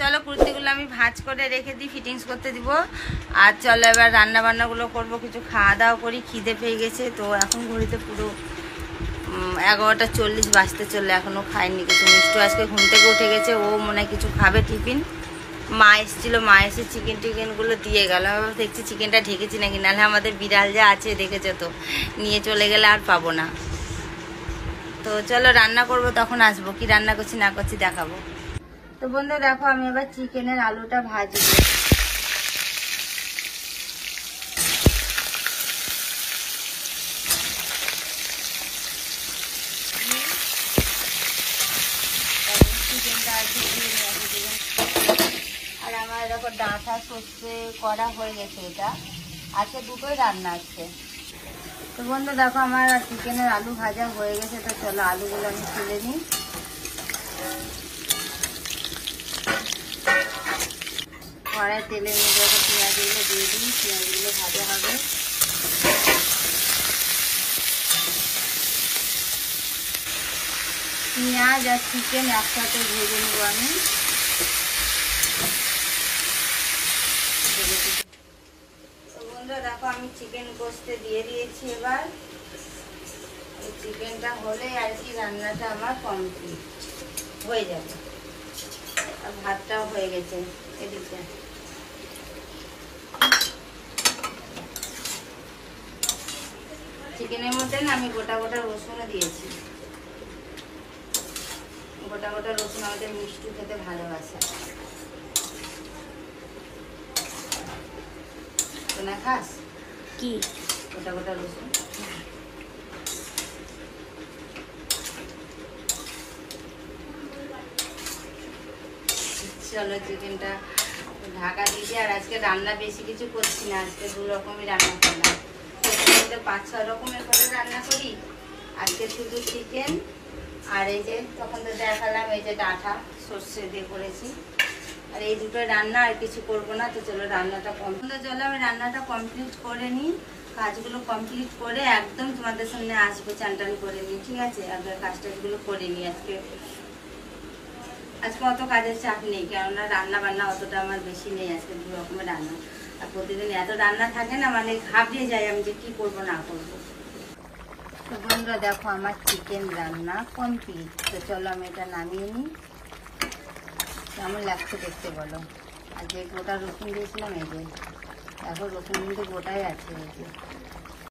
চলো কুর্তিগুলো আমি ভাঁজ করে রেখে দিই, ফিটিংস করতে দিব। আর চলো এবার রান্না বান্নাগুলো করবো, কিছু খাওয়া দাওয়া করি, খিদে পেয়ে গেছে। তো এখন ঘড়িতে পুরো 11:40 বাজতে চললে, এখনও খায়নি কিছু। মিষ্টু আজকে ঘুম থেকে উঠে গেছে, ও মনে হয় কিছু খাবে টিফিন। মা এসেছিলো, মা এসে চিকেনগুলো দিয়ে গেল। আমি দেখছি চিকেনটা ঢেকেছি নাকি, নাহলে আমাদের বিড়াল যা আছে দেখেছো তো, নিয়ে চলে গেলে আর পাবো না। তো চলো রান্না করব, তখন আসবো, কি রান্না করছি না করছি দেখাবো। তো বন্ধু দেখো, আমি এবার চিকেনের আলুটা ভাজবো। আর আমার দেখো ডাঁটা সর্ষে করা হয়ে গেছে, এটা আজকে দুটোই রান্না আছে। তো বন্ধু দেখো আমার চিকেনের আলু ভাজা হয়ে গেছে। তো চলো আলুগুলো আমি তুলে নিই। কড়াই তেলে নিয়ে দেখো পেঁয়াজগুলো দিয়ে দিই, পেঁয়াজগুলো ভাজা হবে। পেঁয়াজ আর চিকেন একসাথে ভেজে নেব আমি। তো বন্ধুরা দেখো আমি চিকেন কষতে দিয়ে দিয়েছি। এবার এই চিকেনটা হলে আর কি রান্নাটা আমার কমপ্লিট হয়ে যাবে। আর ভাতটাও হয়ে গেছে এদিকে। চিকেনের মধ্যে না আমি গোটা গোটা রসুনও দিয়েছি। গোটা গোটা রসুন আমাদের মিষ্টি খেতে ভালোবাসে। তো না খাস কি গোটা গোটা রসুন? চলো চিকেনটা ঢাকা দিয়েছি। আর আজকে রান্না বেশি কিছু করছি না, আজকে 2 রকমই রান্না করলাম। 5-6 রকমের করে রান্না করি, আজকে শুধু চিকেন। আর এই যে তখন তো দেখালাম এই যে ডাঁটা সর্ষে দিয়ে করেছি। আর এই দুটো রান্না, আর কিছু করবো না। তো চলো রান্নাটা চলো আমি রান্নাটা কমপ্লিট করে নিই। কাজগুলো কমপ্লিট করে একদম তোমাদের সামনে আসবো, চান টান করে নিই, ঠিক আছে? আগে কাজটাজগুলো করে নিই। আজকে অত কাজের চাপ নেই, কেননা রান্না বান্না অতটা আমার বেশি নেই। আজকে 2 রকমের রান্না, আর প্রতিদিন এত রান্না থাকে না, মানে ঘাবড়িয়ে যাই আমি যে কি করবো না করবো। তো বন্ধুরা দেখো আমার চিকেন রান্না কমপ্লিট। তো চলো আমি এটা নামিয়ে নিই। কেমন লাগছে দেখতে বলো। আর যে গোটা রসুন দিয়েছিলাম, এই যে দেখো রসুন কিন্তু গোটাই আছে, এই যে